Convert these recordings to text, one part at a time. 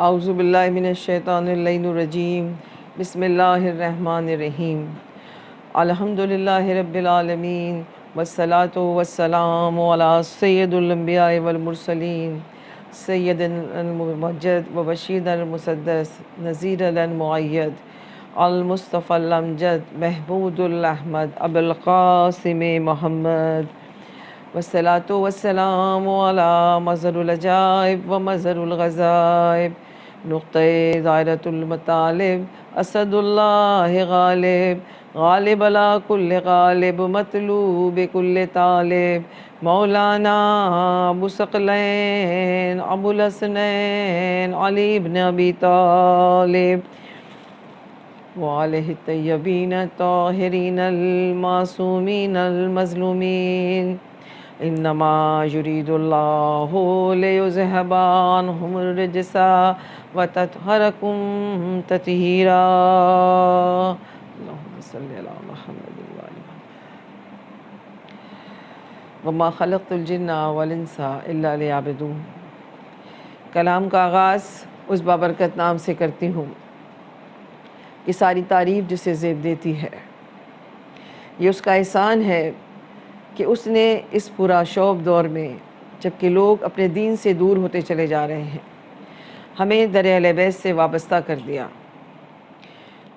اعوذ باللہ من الشیطان اللعین الرجیم بسم اللہ الرحمن الرحیم الحمدللہ رب العالمین والصلاة والسلام علی سید الانبیاء والمرسلین سید الممجد وبشیر المسدس نذیر المعید المصطفى الامجد محمود الاحمد ابو القاسم محمد والصلاة والسلام على مظہر العجائب ومظہر الغزائب نقطۂ دائرۃ المطالب اسد اللہ غالب غالب علی کل غالب مطلوب کل طالب مولانا ابو ثقلین ابو الحسنین علی بن ابی طالب وآلہ الطیبین الطاہرین المعصومین المظلومین انما یرید اللہ لیذہب عنہم الرجس ویطہرکم تطہیرا اللہم صلی علی محمد وآل محمد وما خلقت الجن والانس الا لیعبدون۔ کلام کا آغاز اس بابرکت نام سے کرتی ہوں کہ ساری تعریف جسے زیب دیتی ہے، یہ اس کا احسان ہے کہ اس نے اس پورا شوب دور میں جبکہ لوگ اپنے دین سے دور ہوتے چلے جا رہے ہیں، ہمیں در اہل بیت سے وابستہ کر دیا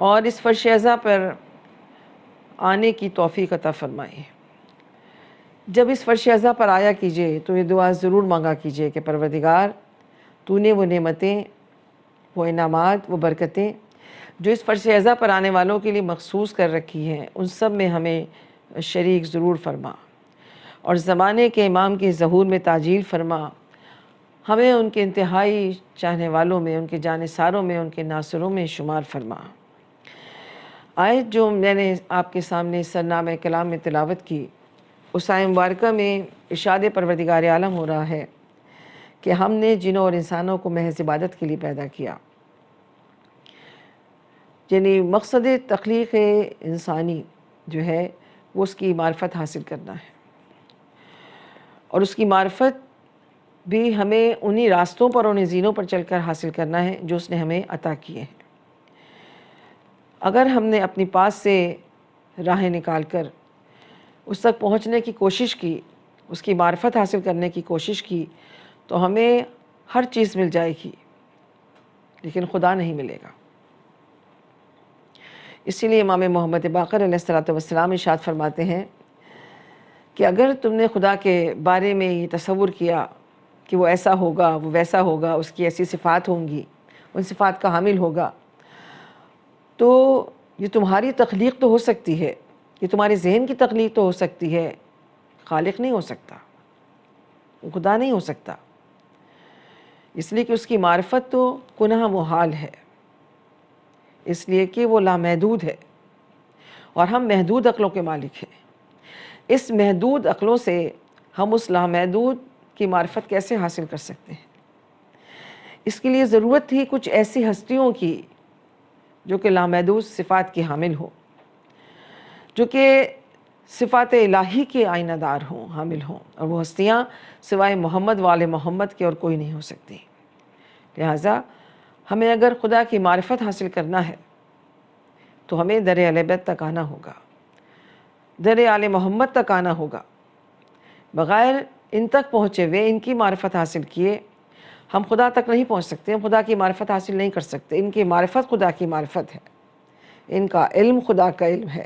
اور اس فرش ازاں پر آنے کی توفیق عطا فرمائی۔ جب اس فرش ازاں پر آیا کیجئے تو یہ دعا ضرور مانگا کیجئے کہ پروردگار تو نے وہ نعمتیں، وہ انعامات، وہ برکتیں جو اس فرش ازاں پر آنے والوں کے لیے مخصوص کر رکھی ہیں، ان سب میں ہمیں شریک ضرور فرما، اور زمانے کے امام کے ظہور میں تعجیل فرما، ہمیں ان کے انتہائی چاہنے والوں میں، ان کے جانثاروں میں، ان کے ناصروں میں شمار فرما۔ آیت جو میں نے آپ کے سامنے سرنامہ کلام میں تلاوت کی، اس آیت مبارکہ میں ارشاد پروردگار عالم ہو رہا ہے کہ ہم نے جنوں اور انسانوں کو محض عبادت کے لیے پیدا کیا، یعنی مقصد تخلیق انسانی جو ہے وہ اس کی معرفت حاصل کرنا ہے، اور اس کی معرفت بھی ہمیں انہی راستوں پر، انہی زینوں پر چل کر حاصل کرنا ہے جو اس نے ہمیں عطا کیے ہیں۔ اگر ہم نے اپنی پاس سے راہیں نکال کر اس تک پہنچنے کی کوشش کی، اس کی معرفت حاصل کرنے کی کوشش کی، تو ہمیں ہر چیز مل جائے گی لیکن خدا نہیں ملے گا۔ اسی لیے امام محمد باقر علیہ السلام ارشاد فرماتے ہیں کہ اگر تم نے خدا کے بارے میں یہ تصور کیا کہ وہ ایسا ہوگا، وہ ویسا ہوگا، اس کی ایسی صفات ہوں گی، ان صفات کا حامل ہوگا، تو یہ تمہاری تخلیق تو ہو سکتی ہے، یہ تمہارے ذہن کی تخلیق تو ہو سکتی ہے، خالق نہیں ہو سکتا، وہ خدا نہیں ہو سکتا، اس لیے کہ اس کی معرفت تو کنہ محال ہے، اس لیے کہ وہ لامحدود ہے اور ہم محدود عقلوں کے مالک ہیں۔ اس محدود عقلوں سے ہم اس لامحدود کی معرفت کیسے حاصل کر سکتے ہیں؟ اس کے لیے ضرورت تھی کچھ ایسی ہستیوں کی جو کہ لامحدود صفات کی حامل ہوں، جو کہ صفات الہی کے آئینہ دار ہوں، حامل ہوں، اور وہ ہستیاں سوائے محمد والے محمد کے اور کوئی نہیں ہو سکتی۔ لہٰذا ہمیں اگر خدا کی معرفت حاصل کرنا ہے تو ہمیں در اہل بیت تک آنا ہوگا، در آل محمد تک آنا ہوگا۔ بغیر ان تک پہنچے ہوئے، ان کی معرفت حاصل کیے، ہم خدا تک نہیں پہنچ سکتے، ہم خدا کی معرفت حاصل نہیں کر سکتے۔ ان کی معرفت خدا کی معرفت ہے، ان کا علم خدا کا علم ہے،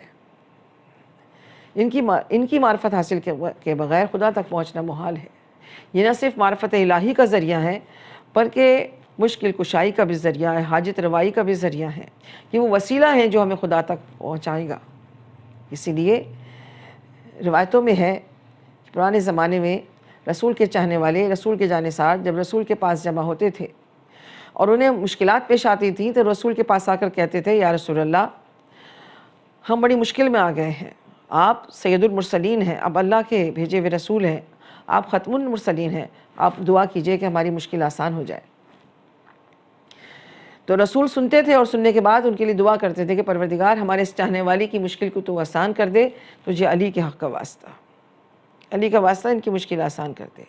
ان کی معرفت حاصل کے بغیر خدا تک پہنچنا محال ہے۔ یہ نہ صرف معرفت الہی کا ذریعہ ہے بلکہ مشکل کشائی کا بھی ذریعہ ہے، حاجت روائی کا بھی ذریعہ ہے، یہ وہ وسیلہ ہیں جو ہمیں خدا تک پہنچائے گا۔ اسی لیے روایتوں میں ہے کہ پرانے زمانے میں رسول کے چاہنے والے، رسول کے جانثار جب رسول کے پاس جمع ہوتے تھے اور انہیں مشکلات پیش آتی تھیں تو رسول کے پاس آ کر کہتے تھے، یا رسول اللہ ہم بڑی مشکل میں آ گئے ہیں، آپ سید المرسلین ہیں، اب اللہ کے بھیجے ہوئے رسول ہیں، آپ ختم المرسلین ہیں، آپ دعا کیجئے کہ ہماری مشکل آسان ہو جائے۔ تو رسول سنتے تھے اور سننے کے بعد ان کے لیے دعا کرتے تھے کہ پروردگار ہمارے اس چاہنے والی کی مشکل کو تو آسان کر دے، تجھے علی کے حق کا واسطہ، علی کا واسطہ ان کی مشکل آسان کر دے۔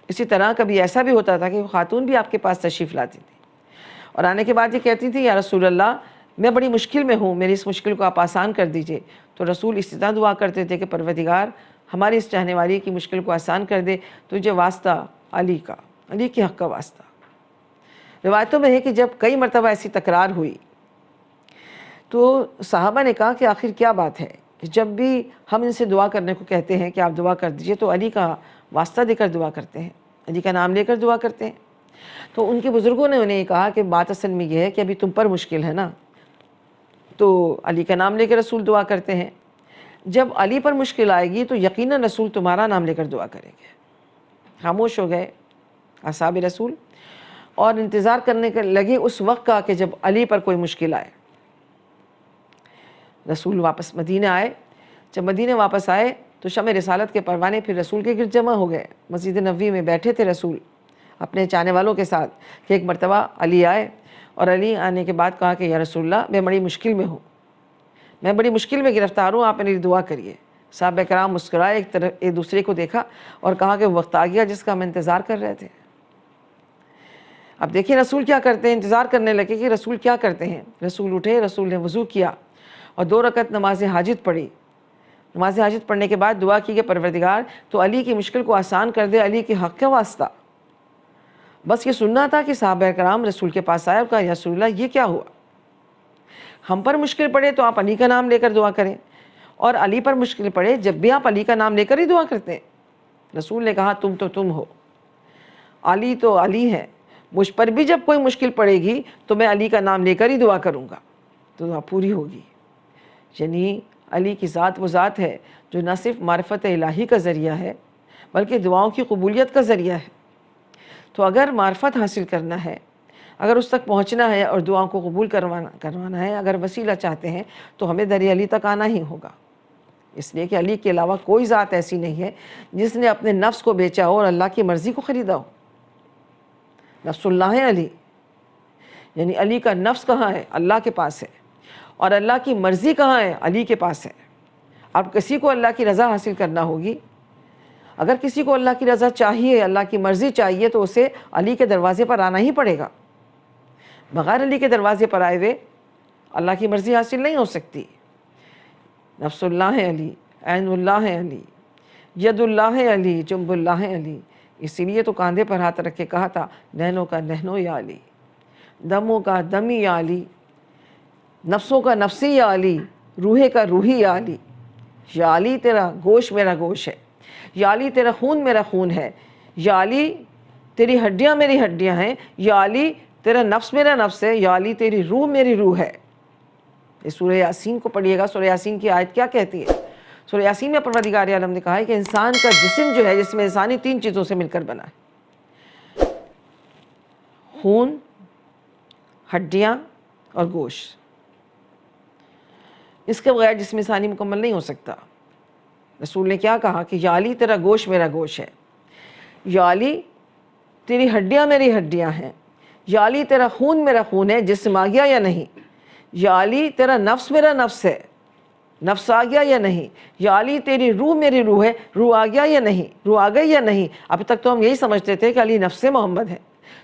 اسی طرح کبھی ایسا بھی ہوتا تھا کہ وہ خاتون بھی آپ کے پاس تشریف لاتی تھی اور آنے کے بعد یہ کہتی تھی یا رسول اللہ میں بڑی مشکل میں ہوں، میری اس مشکل کو آپ آسان کر دیجئے۔ تو رسول اس طرح دعا کرتے تھے کہ پروردگار ہماری اس چاہنے والی کی مشکل کو آسان کر دے، تجھے واسطہ علی کا، علی کے حق کا واسطہ۔ روایتوں میں ہے کہ جب کئی مرتبہ ایسی تکرار ہوئی تو صحابہ نے کہا کہ آخر کیا بات ہے کہ جب بھی ہم ان سے دعا کرنے کو کہتے ہیں کہ آپ دعا کر دیجئے تو علی کا واسطہ دے کر دعا کرتے ہیں، علی کا نام لے کر دعا کرتے ہیں۔ تو ان کے بزرگوں نے انہیں کہا کہ بات اصل میں یہ ہے کہ ابھی تم پر مشکل ہے نا، تو علی کا نام لے کر رسول دعا کرتے ہیں، جب علی پر مشکل آئے گی تو یقیناً رسول تمہارا نام لے کر دعا کریں گے۔ خاموش ہو گئے اصحاب رسول اور انتظار کرنے کے لگے اس وقت کا کہ جب علی پر کوئی مشکل آئے۔ رسول واپس مدینہ آئے، جب مدینہ واپس آئے تو شمع رسالت کے پروانے پھر رسول کے گرد جمع ہو گئے۔ مسجد نبوی میں بیٹھے تھے رسول اپنے چاہنے والوں کے ساتھ کہ ایک مرتبہ علی آئے، اور علی آنے کے بعد کہا کہ یا رسول اللہ میں بڑی مشکل میں ہوں، میں بڑی مشکل میں گرفتار ہوں، آپ میری دعا کریے۔ صحابہ کرام مسکرائے، ایک دوسرے کو دیکھا اور کہا کہ وقت آ گیا جس کا ہم انتظار کر رہے تھے۔ اب دیکھیں رسول کیا کرتے ہیں، انتظار کرنے لگے کہ رسول کیا کرتے ہیں۔ رسول اٹھے، رسول نے وضو کیا اور 2 رکعت نماز حاجت پڑھی۔ نماز حاجت پڑھنے کے بعد دعا کی کہ پروردگار تو علی کی مشکل کو آسان کر دے، علی کے حق کا واسطہ۔ بس یہ سننا تھا کہ صحابہ کرام رسول کے پاس آئے اور کہا یا رسول اللہ یہ کیا ہوا، ہم پر مشکل پڑے تو آپ علی کا نام لے کر دعا کریں، اور علی پر مشکل پڑے جب بھی آپ علی کا نام لے کر ہی دعا کرتے ہیں۔ رسول نے کہا تم تو تم ہو، علی تو علی ہے، مجھ پر بھی جب کوئی مشکل پڑے گی تو میں علی کا نام لے کر ہی دعا کروں گا تو دعا پوری ہوگی۔ یعنی علی کی ذات وہ ذات ہے جو نہ صرف معرفت الہی کا ذریعہ ہے بلکہ دعاؤں کی قبولیت کا ذریعہ ہے۔ تو اگر معرفت حاصل کرنا ہے، اگر اس تک پہنچنا ہے اور دعاؤں کو قبول کروانا ہے، اگر وسیلہ چاہتے ہیں تو ہمیں در علی تک آنا ہی ہوگا، اس لیے کہ علی کے علاوہ کوئی ذات ایسی نہیں ہے جس نے اپنے نفس کو بیچا ہو اور اللہ کی مرضی کو خریدا ہو۔ نفس اللہ علی، یعنی علی کا نفس کہاں ہے؟ اللہ کے پاس ہے، اور اللہ کی مرضی کہاں ہے؟ علی کے پاس ہے۔ اب کسی کو اللہ کی رضا حاصل کرنا ہوگی، اگر کسی کو اللہ کی رضا چاہیے، اللہ کی مرضی چاہیے تو اسے علی کے دروازے پر آنا ہی پڑے گا۔ بغیر علی کے دروازے پر آئے ہوئے اللہ کی مرضی حاصل نہیں ہو سکتی۔ نفس اللہ علی، عین اللہ علی، ید اللہ علی، جنب اللہ علی، اسی لیے تو کاندھے پر ہاتھ رکھ کے کہا تھا نہنوں کا نہنو یا علی، دموں کا دمی یا علی، نفسوں کا نفسی یا علی، روحے کا روحی یا علی۔ یا علی تیرا گوشت میرا گوشت ہے، یا علی تیرا خون میرا خون ہے، یا علی تیری ہڈیاں میری ہڈیاں ہیں، یا علی تیرا نفس میرا نفس ہے، یا علی تیری روح میری روح ہے۔ اس سورہ یاسین کو پڑھیے گا، سورہ یاسین کی آیت کیا کہتی ہے؟ سورہ یاسین میں پروردگار عالم نے کہا ہے کہ انسان کا جسم جو ہے، جسم انسانی 3 چیزوں سے مل کر بنا ہے، خون، ہڈیاں اور گوشت۔ اس کے بغیر جسم انسانی مکمل نہیں ہو سکتا۔ رسول نے کیا کہا کہ یا علی تیرا گوشت میرا گوشت ہے، یا علی تیری ہڈیاں میری ہڈیاں ہیں، یا علی تیرا خون میرا خون ہے، جسم آ گیا یا نہیں، یا علی تیرا نفس میرا نفس ہے، نفس آ گیا یا نہیں، یا علی تیری روح میری روح ہے، روح آ گیا یا نہیں، روح آ گئی یا نہیں۔ اب تک تو ہم یہی سمجھتے تھے کہ علی نفس محمد ہے۔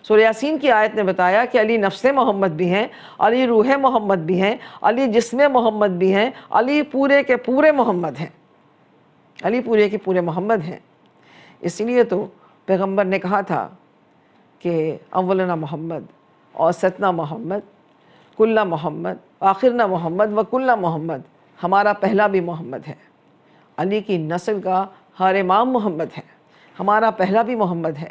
سورہ یاسین کی آیت نے بتایا کہ علی نفس محمد بھی ہیں، علی روح محمد بھی ہیں، علی جسم محمد بھی ہیں، علی پورے کے پورے محمد ہیں، علی پورے کے پورے محمد ہیں۔ اس لیے تو پیغمبر نے کہا تھا کہ اولنا محمد، اوسطنا محمد، کلنا محمد، آخرنا محمد و کلنا محمد، ہمارا پہلا بھی محمد ہے۔ علی کی نسل کا ہر امام محمد ہے، ہمارا پہلا بھی محمد ہے،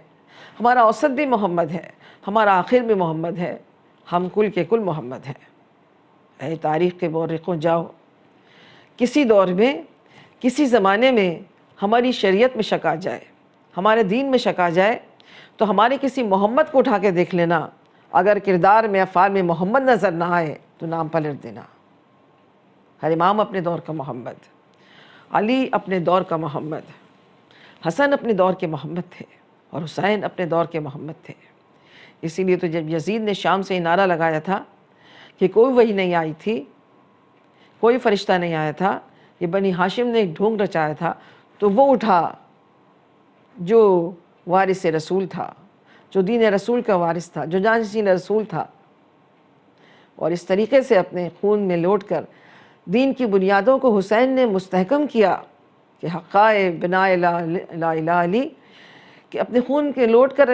ہمارا اوسط بھی محمد ہے، ہمارا آخر بھی محمد ہے، ہم کل کے کل محمد ہیں۔ اے تاریخ کے مورخوں جاؤ، کسی دور میں، کسی زمانے میں ہماری شریعت میں شک آ جائے، ہمارے دین میں شک آ جائے تو ہمارے کسی محمد کو اٹھا کے دیکھ لینا، اگر کردار میں افعال میں محمد نظر نہ آئے تو نام پلٹ دینا۔ ہر امام اپنے دور کا محمد، علی اپنے دور کا محمد، حسن اپنے دور کے محمد تھے اور حسین اپنے دور کے محمد تھے۔ اسی لیے تو جب یزید نے شام سے نعرہ لگایا تھا کہ کوئی وحی نہیں آئی تھی، کوئی فرشتہ نہیں آیا تھا، یہ بنی ہاشم نے ایک ڈھونگ رچایا تھا، تو وہ اٹھا جو وارث رسول تھا، جو دین رسول کا وارث تھا، جو جانشین رسول تھا، اور اس طریقے سے اپنے خون میں لوٹ کر دین کی بنیادوں کو حسین نے مستحکم کیا کہ حقائے بنا لا علی، کہ اپنے خون کے لوٹ کر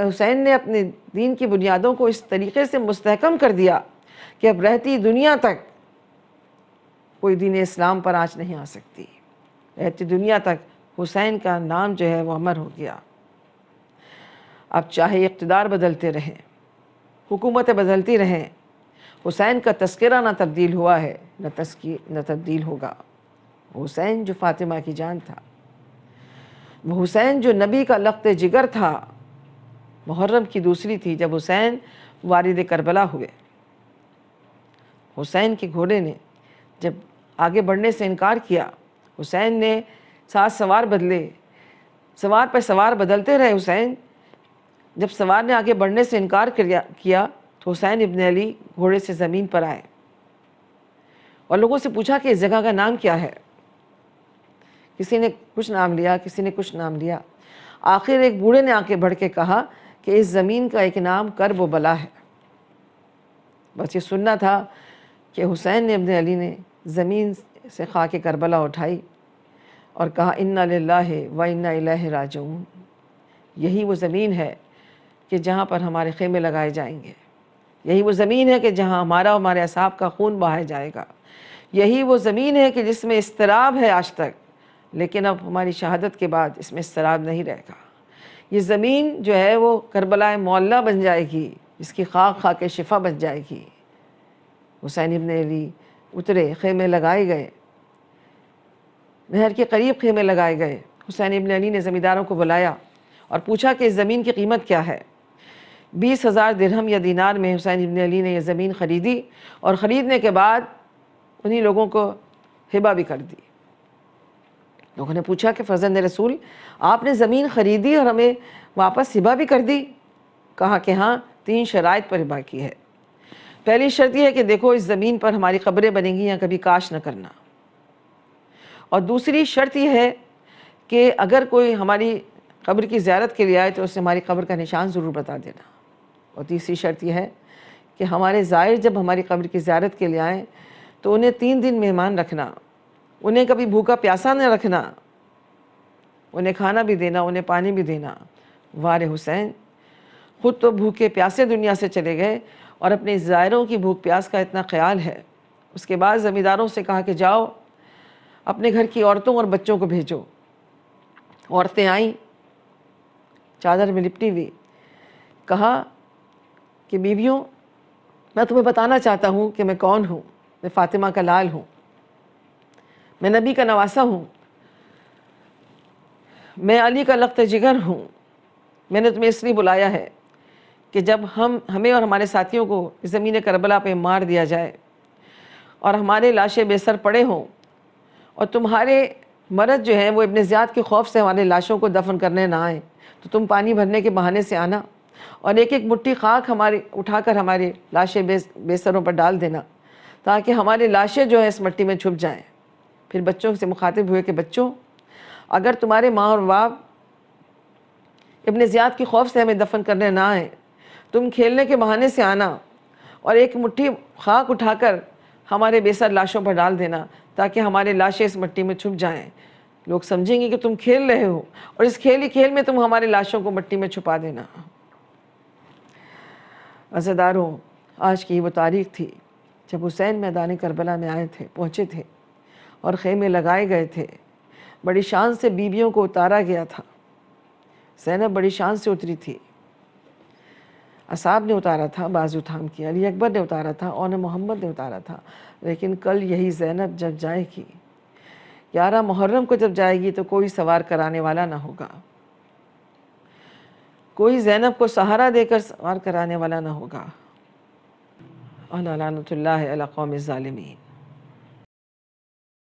حسین نے اپنے دین کی بنیادوں کو اس طریقے سے مستحکم کر دیا کہ اب رہتی دنیا تک کوئی دین اسلام پر آنچ نہیں آ سکتی، رہتی دنیا تک حسین کا نام جو ہے وہ امر ہو گیا۔ اب چاہے اقتدار بدلتے رہیں، حکومتیں بدلتی رہیں، حسین کا تذکرہ نہ تبدیل ہوا ہے نہ تبدیل ہوگا۔ حسین جو فاطمہ کی جان تھا، وہ حسین جو نبی کا لخت جگر تھا۔ محرم کی دوسری تھی جب حسین وارد کربلا ہوئے۔ حسین کے گھوڑے نے جب آگے بڑھنے سے انکار کیا، حسین نے 7 سوار بدلے، سوار پہ سوار بدلتے رہے حسین۔ جب سوار نے آگے بڑھنے سے انکار کیا تو حسین ابن علی گھوڑے سے زمین پر آئے اور لوگوں سے پوچھا کہ اس جگہ کا نام کیا ہے۔ کسی نے کچھ نام لیا، کسی نے کچھ نام لیا۔ آخر ایک بوڑھے نے آ کے بڑھ کے کہا کہ اس زمین کا ایک نام کرب و بلا ہے۔ بس یہ سننا تھا کہ حسین ابن علی نے زمین سے خاک کربلا اٹھائی اور کہا انا للہ و انا الیہ راجعون۔ یہی وہ زمین ہے کہ جہاں پر ہمارے خیمے لگائے جائیں گے، یہی وہ زمین ہے کہ جہاں ہمارا اور ہمارے اصحاب کا خون بہایا جائے گا، یہی وہ زمین ہے کہ جس میں اضطراب ہے آج تک، لیکن اب ہماری شہادت کے بعد اس میں اضطراب نہیں رہے گا۔ یہ زمین جو ہے وہ کربلا معلیٰ بن جائے گی، اس کی خاک خاک شفا بن جائے گی۔ حسین ابن علی اترے، خیمے لگائے گئے، نہر کے قریب خیمے لگائے گئے۔ حسین ابن علی نے زمینداروں کو بلایا اور پوچھا کہ اس زمین کی قیمت کیا ہے۔ 20,000 درہم یا دینار میں حسین ابن علی نے یہ زمین خریدی اور خریدنے کے بعد انہی لوگوں کو ہبہ بھی کر دی۔ لوگوں نے پوچھا کہ فرزند رسول، آپ نے زمین خریدی اور ہمیں واپس ہبہ بھی کر دی؟ کہا کہ ہاں، 3 شرائط پر ہبہ کی ہے۔ پہلی شرط یہ ہے کہ دیکھو اس زمین پر ہماری قبریں بنیں گی یا کبھی کاش نہ کرنا، اور دوسری شرط یہ ہے کہ اگر کوئی ہماری قبر کی زیارت کے لیے آئے تو اسے ہماری قبر کا نشان ضرور بتا دینا، اور تیسری شرط یہ ہے کہ ہمارے زائر جب ہماری قبر کی زیارت کے لیے آئیں تو انہیں 3 دن مہمان رکھنا، انہیں کبھی بھوکا پیاسا نہ رکھنا، انہیں کھانا بھی دینا، انہیں پانی بھی دینا۔ وار حسین، خود تو بھوکے پیاسے دنیا سے چلے گئے اور اپنے زائروں کی بھوک پیاس کا اتنا خیال ہے۔ اس کے بعد زمینداروں سے کہا کہ جاؤ اپنے گھر کی عورتوں اور بچوں کو بھیجو۔ عورتیں آئیں چادر میں لپٹی ہوئی، کہا کہ بیویوں، میں تمہیں بتانا چاہتا ہوں کہ میں کون ہوں۔ میں فاطمہ کا لال ہوں، میں نبی کا نواسہ ہوں، میں علی کا لخت جگر ہوں۔ میں نے تمہیں اس لیے بلایا ہے کہ جب ہمیں اور ہمارے ساتھیوں کو زمین کربلا پہ مار دیا جائے اور ہمارے لاشیں بے سر پڑے ہوں، اور تمہارے مرد جو ہیں وہ ابن زیاد کے خوف سے ہمارے لاشوں کو دفن کرنے نہ آئیں، تو تم پانی بھرنے کے بہانے سے آنا اور ایک ایک مٹھی خاک اٹھا کر ہماری لاشیں بے سروں پر ڈال دینا، تاکہ ہماری لاشیں جو ہیں اس مٹی میں چھپ جائیں۔ پھر بچوں سے مخاطب ہوئے کہ بچوں، اگر تمہارے ماں اور باپ ابن زیاد کی خوف سے ہمیں دفن کرنے نہ آئیں، تم کھیلنے کے بہانے سے آنا اور ایک مٹھی خاک اٹھا کر ہمارے بے سر لاشوں پر ڈال دینا، تاکہ ہمارے لاشیں اس مٹی میں چھپ جائیں۔ لوگ سمجھیں گے کہ تم کھیل رہے ہو، اور اس کھیل میں تم ہمارے لاشوں کو مٹی میں چھپا دینا۔ عزیزداروں، آج کی وہ تاریخ تھی جب حسین میدان کربلا میں پہنچے تھے اور خیمے لگائے گئے تھے۔ بڑی شان سے بیویوں کو اتارا گیا تھا۔ زینب بڑی شان سے اتری تھی، اصحاب نے اتارا تھا، بازو تھام کے علی اکبر نے اتارا تھا، اور محمد نے اتارا تھا، لیکن کل یہی زینب جب جائے گی، 11 محرم کو جب جائے گی، تو کوئی سوار کرانے والا نہ ہوگا، کوئی زینب کو سہارا دے کر سوار کرانے والا نہ ہوگا۔ لعنت اللہ علی قوم الظالمین۔